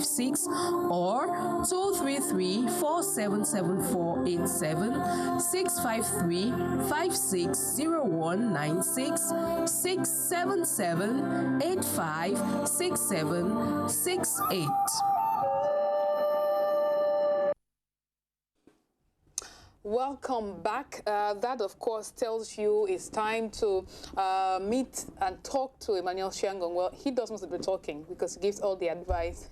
56 or 233-477487, 653-560196, 677-856768. Welcome back. That, of course, tells you it's time to meet and talk to Emmanuel Shiangong. Well, he does most of the talking because he gives all the advice.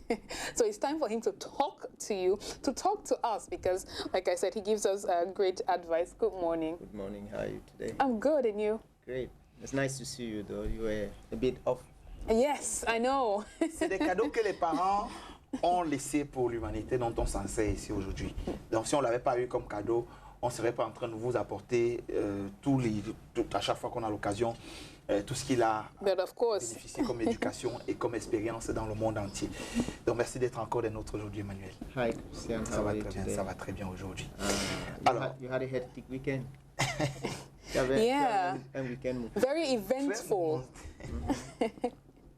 So it's time for him to talk to you, to talk to us, because, like I said, he gives us great advice. Good morning. Good morning. How are you today? I'm good, and you? Great. It's nice to see you, though. You were a bit off. Yes, I know. C'est des cadeaux que les parents ont laissés pour l'humanité dont on s'en sert ici aujourd'hui. Donc, si on ne l'avait pas eu comme cadeau, on ne serait pas en train de vous apporter à chaque fois qu'on a l'occasion, tout ce qu'il a bénéficié comme éducation et comme expérience dans le monde entier. Donc, merci d'être encore des nôtres aujourd'hui, Emmanuel. Hi, Christian. Ça va très bien, ça va très bien aujourd'hui. Alors, you had a hectic weekend. Yeah, un weekend. very eventful.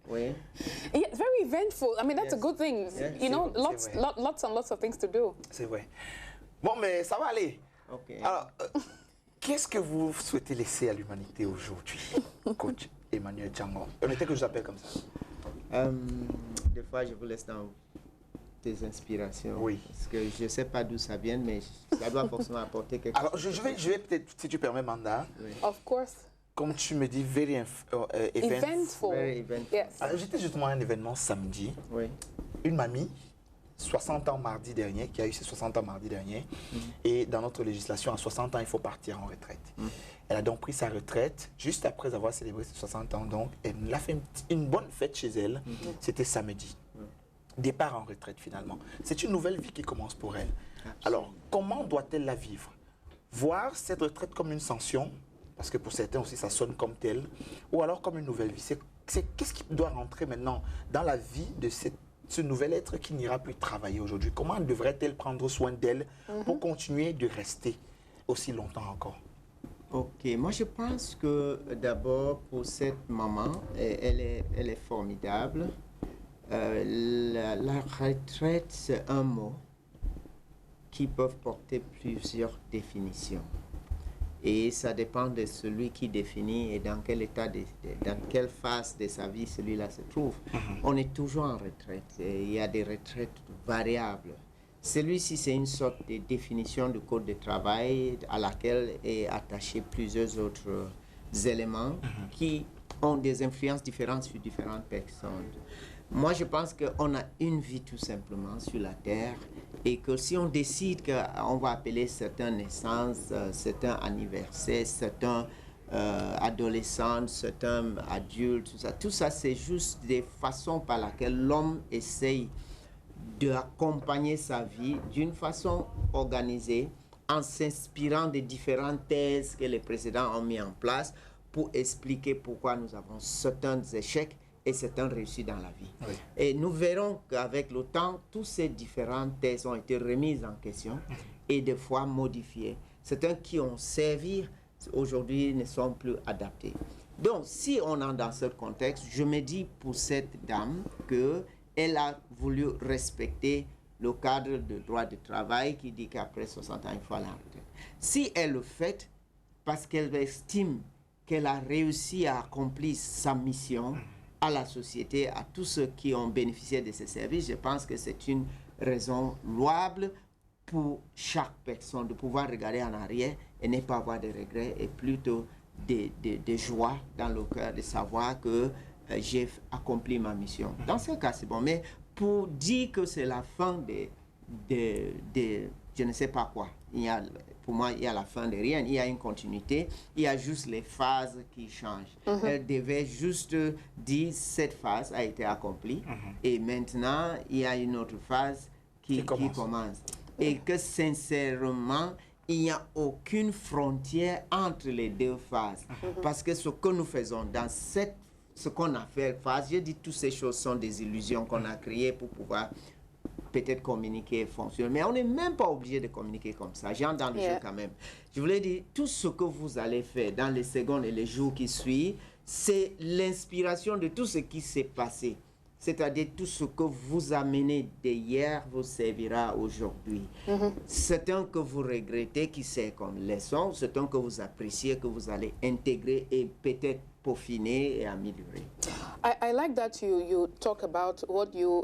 Oui. Yeah, very eventful. I mean, that's a good thing. Yeah. You know, lots and lots of things to do. C'est vrai. Bon, mais ça va aller. Okay. Alors, qu'est-ce que vous souhaitez laisser à l'humanité aujourd'hui, coach Emmanuel Shiangong? On était que je vous appelle comme ça. Des fois, je vous laisse dans tes inspirations. Oui. Parce que je ne sais pas d'où ça vient, mais ça doit forcément apporter quelque chose. Alors, je vais peut-être, si tu permets, Manda. Oui. Of course. Comme tu me dis, very eventful. Very eventful. Yes. Alors, j'étais justement à un événement samedi. Oui. Une mamie, 60 ans mardi dernier, qui a eu ses 60 ans mardi dernier. Et dans notre législation, à 60 ans, il faut partir en retraite. Elle a donc pris sa retraite juste après avoir célébré ses 60 ans. Donc, elle a fait une bonne fête chez elle. C'était samedi. Départ en retraite finalement. C'est une nouvelle vie qui commence pour elle. Alors, comment doit-elle la vivre? Voir cette retraite comme une sanction, parce que pour certains aussi ça sonne comme tel, ou alors comme une nouvelle vie. Qu'est-ce qui doit rentrer maintenant dans la vie de ce nouvel être qui n'ira plus travailler aujourd'hui? Comment devrait-elle prendre soin d'elle pour continuer de rester aussi longtemps encore? Ok, moi je pense que d'abord pour cette maman, elle est formidable. La retraite, c'est un mot qui peut porter plusieurs définitions. Et ça dépend de celui qui définit et dans quel état, dans quelle phase de sa vie celui-là se trouve. On est toujours en retraite. Et il y a des retraites variables. Celui-ci, c'est une sorte de définition du code de travail à laquelle est attaché plusieurs autres éléments qui ont des influences différentes sur différentes personnes. Moi, je pense qu'on a une vie tout simplement sur la Terre et que si on décide qu'on va appeler certaines naissances, certains anniversaires, certains adolescents, certains adultes, tout ça c'est juste des façons par lesquelles l'homme essaye d'accompagner sa vie d'une façon organisée en s'inspirant des différentes thèses que les précédents ont mis en place pour expliquer pourquoi nous avons certains échecs et certains réussis dans la vie. Oui. Et nous verrons qu'avec le temps, toutes ces différentes thèses ont été remises en question et des fois modifiées. Certains qui ont servi aujourd'hui ne sont plus adaptés. Donc, si on est dans ce contexte, je me dis pour cette dame qu'elle a voulu respecter le cadre de droit de travail qui dit qu'après 60 ans, il faut aller en retraite. Si elle le fait parce qu'elle estime qu'elle a réussi à accomplir sa mission à la société, à tous ceux qui ont bénéficié de ces services, je pense que c'est une raison louable pour chaque personne de pouvoir regarder en arrière et ne pas avoir de regrets et plutôt de joie dans le cœur de savoir que j'ai accompli ma mission. Dans ce cas, c'est bon. Mais pour dire que c'est la fin de je ne sais pas quoi, pour moi, il y a la fin de rien, il y a une continuité, il y a juste les phases qui changent. Elle devait juste dire cette phase a été accomplie et maintenant, il y a une autre phase qui commence. Et que sincèrement, il n'y a aucune frontière entre les deux phases. Parce que ce que nous faisons dans ce qu'on a fait phase, je dis toutes ces choses sont des illusions qu'on a créées pour pouvoir peut-être communiquer et fonctionner. Mais on n'est même pas obligé de communiquer comme ça. J'entre dans le jeu quand même. Je voulais dire, tout ce que vous allez faire dans les secondes et les jours qui suivent, c'est l'inspiration de tout ce qui s'est passé c'est-à-dire tout ce que vous amenez d'hier vous servira aujourd'hui. C'est un que vous regrettez qui sert comme leçon, c'est un que vous appréciez, que vous allez intégrer et peut-être peaufiner et améliorer. I like that you talk about what you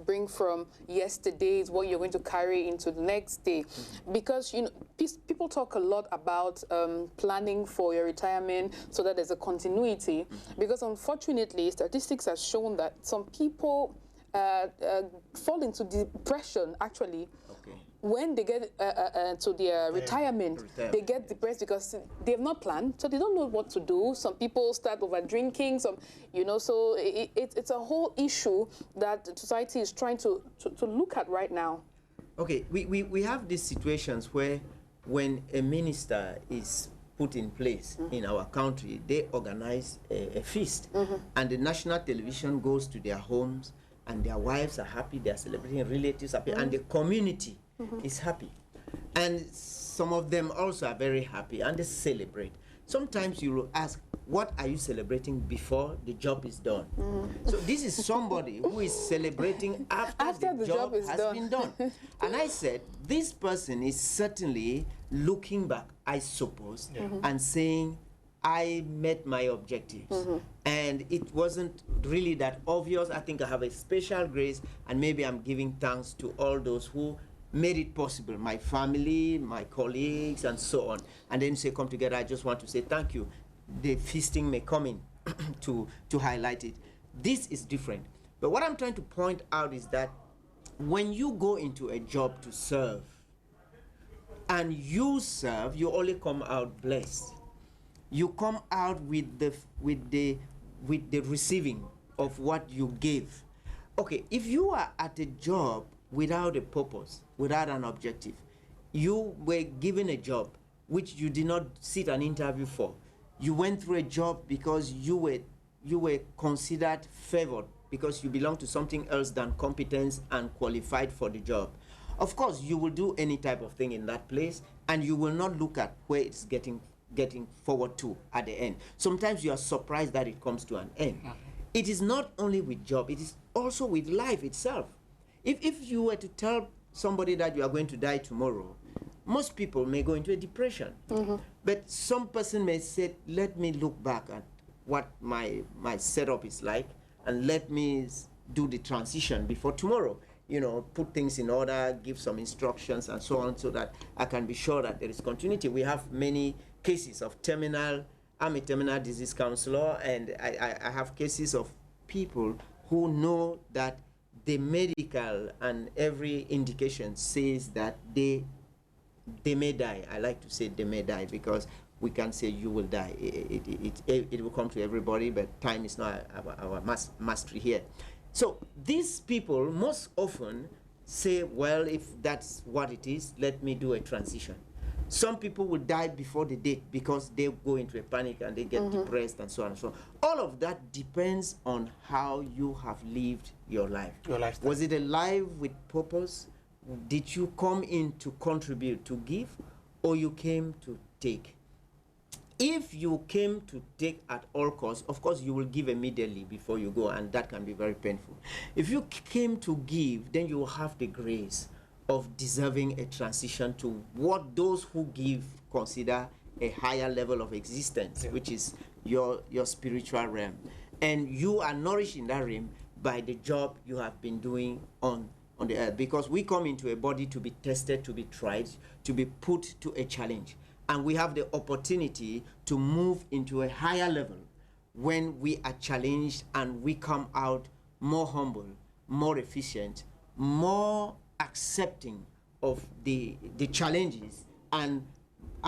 bring from yesterday's, what you're going to carry into the next day, because you know people talk a lot about planning for your retirement so that there's a continuity. Because unfortunately, statistics have shown that some people fall into depression actually. When they get to their retirement, they get depressed because they have not planned, so they don't know what to do. Some people start over drinking, some, you know, so it's a whole issue that society is trying to look at right now. Okay, we have these situations where when a minister is put in place in our country, they organize a feast, and the national television goes to their homes, and their wives are happy, they are celebrating, relatives are happy, and the community is happy. And some of them also are very happy and they celebrate. Sometimes you will ask, what are you celebrating before the job is done? So this is somebody who is celebrating after the job has been done. And I said, this person is certainly looking back, I suppose, and saying, I met my objectives. And it wasn't really that obvious. I think I have a special grace, and maybe I'm giving thanks to all those who made it possible, my family, my colleagues, and so on. And then say, come together, I just want to say thank you. The feasting may come in to highlight it. This is different. But what I'm trying to point out is that when you go into a job to serve, and you serve, you only come out blessed. You come out with the receiving of what you gave. Okay, if you are at a job without a purpose, without an objective, you were given a job which you did not sit an interview for. You went through a job because you were considered favored because you belong to something else than competence and qualified for the job. Of course, you will do any type of thing in that place, and you will not look at where it's getting forward to at the end. Sometimes you are surprised that it comes to an end. It is not only with job, it is also with life itself. If you were to tell somebody that you are going to die tomorrow, most people may go into a depression. But some person may say, let me look back at what my setup is like, and let me do the transition before tomorrow. You know, put things in order, give some instructions and so on, so that I can be sure that there is continuity. We have many cases of I'm a terminal disease counselor, and I have cases of people who know that the medical and every indication says that they may die. I like to say they may die because we can say you will die. It will come to everybody, but time is not our mastery here. So these people most often say, well, if that's what it is, let me do a transition. Some people will die before the date because they go into a panic and they get depressed and so on and so on. All of that depends on how you have lived your life. Your lifestyle. Was it a life with purpose? Did you come in to contribute, to give, or you came to take? If you came to take at all costs, of course you will give immediately before you go, and that can be very painful. If you came to give, then you will have the grace of deserving a transition to what those who give consider a higher level of existence, which is your spiritual realm. And you are nourished in that realm by the job you have been doing on the earth. Because we come into a body to be tested, to be tried, to be put to a challenge. And we have the opportunity to move into a higher level when we are challenged and we come out more humble, more efficient, more accepting of the challenges, and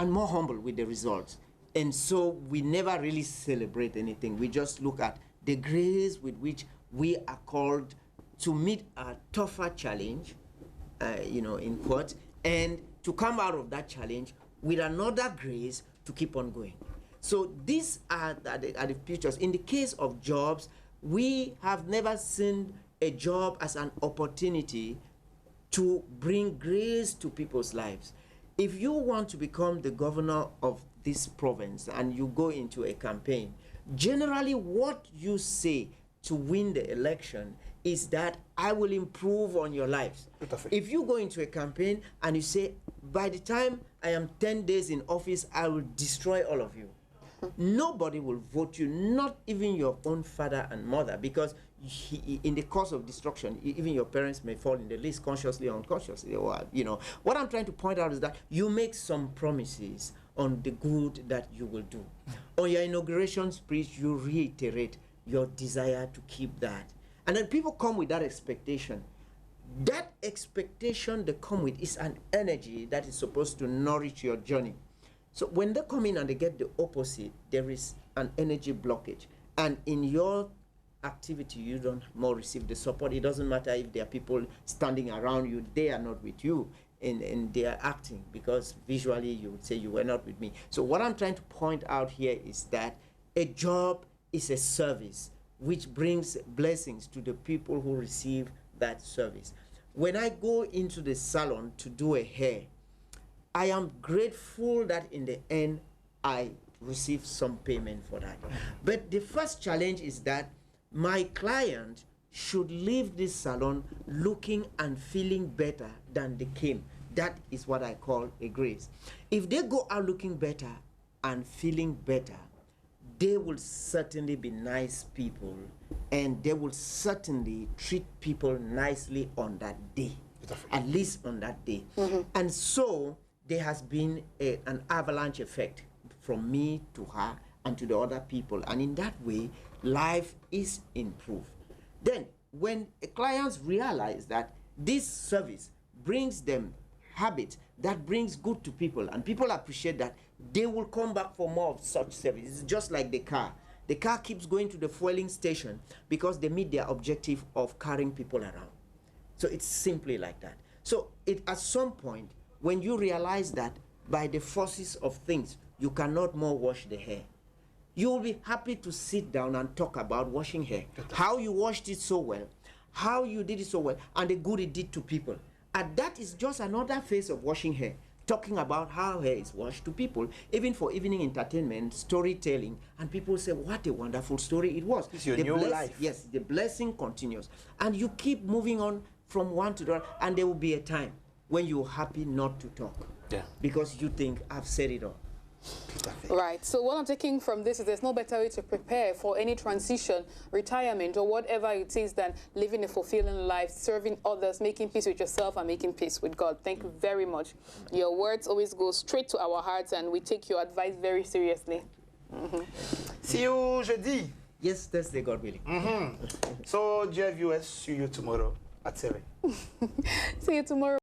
more humble with the results. And so we never really celebrate anything. We just look at the grace with which we are called to meet a tougher challenge, in quotes, and to come out of that challenge with another grace to keep on going. So these are the pictures. In the case of jobs, we have never seen a job as an opportunity to bring grace to people's lives. If you want to become the governor of this province and you go into a campaign, generally what you say to win the election is that I will improve on your lives. Tout à fait. If you go into a campaign and you say, by the time I am 10 days in office, I will destroy all of you. Nobody will vote you, not even your own father and mother, because in the course of destruction, even your parents may fall in the list consciously or unconsciously. Or, you know, what I'm trying to point out is that you make some promises on the good that you will do. On your inauguration speech, you reiterate your desire to keep that. And then people come with that expectation. That expectation they come with is an energy that is supposed to nourish your journey. So when they come in and they get the opposite, there is an energy blockage. And in your activity, you don't more receive the support. It doesn't matter if there are people standing around you, they are not with you, and they are acting, because visually you would say you were not with me. So what I'm trying to point out here is that a job is a service which brings blessings to the people who receive that service. When I go into the salon to do a hair, I am grateful that in the end I receive some payment for that. But the first challenge is that my client should leave this salon looking and feeling better than they came. That is what I call a grace. If they go out looking better and feeling better, they will certainly be nice people, and they will certainly treat people nicely on that day, at least on that day. And so there has been an avalanche effect from me to her and to the other people, and in that way life is improved. Then when clients realize that this service brings them habits that brings good to people, and people appreciate that, they will come back for more of such services. It's just like the car. The car keeps going to the fueling station because they meet their objective of carrying people around. So it's simply like that. So at some point, when you realize that by the forces of things, you cannot more wash the hair, you will be happy to sit down and talk about washing hair, how you washed it so well, how you did it so well, and the good it did to people. And that is just another phase of washing hair, talking about how hair is washed to people, even for evening entertainment, storytelling, and people say, what a wonderful story it was. It's your new life. Yes, the blessing continues. And you keep moving on from one to the other, and there will be a time when you're happy not to talk. Yeah. Because you think, I've said it all. Right. So what I'm taking from this is there's no better way to prepare for any transition, retirement, or whatever it is than living a fulfilling life, serving others, making peace with yourself, and making peace with God. Thank you very much. Your words always go straight to our hearts, and we take your advice very seriously. See you jeudi. Yes, Thursday, God willing. So, dear viewers, see you tomorrow at 7. See you tomorrow.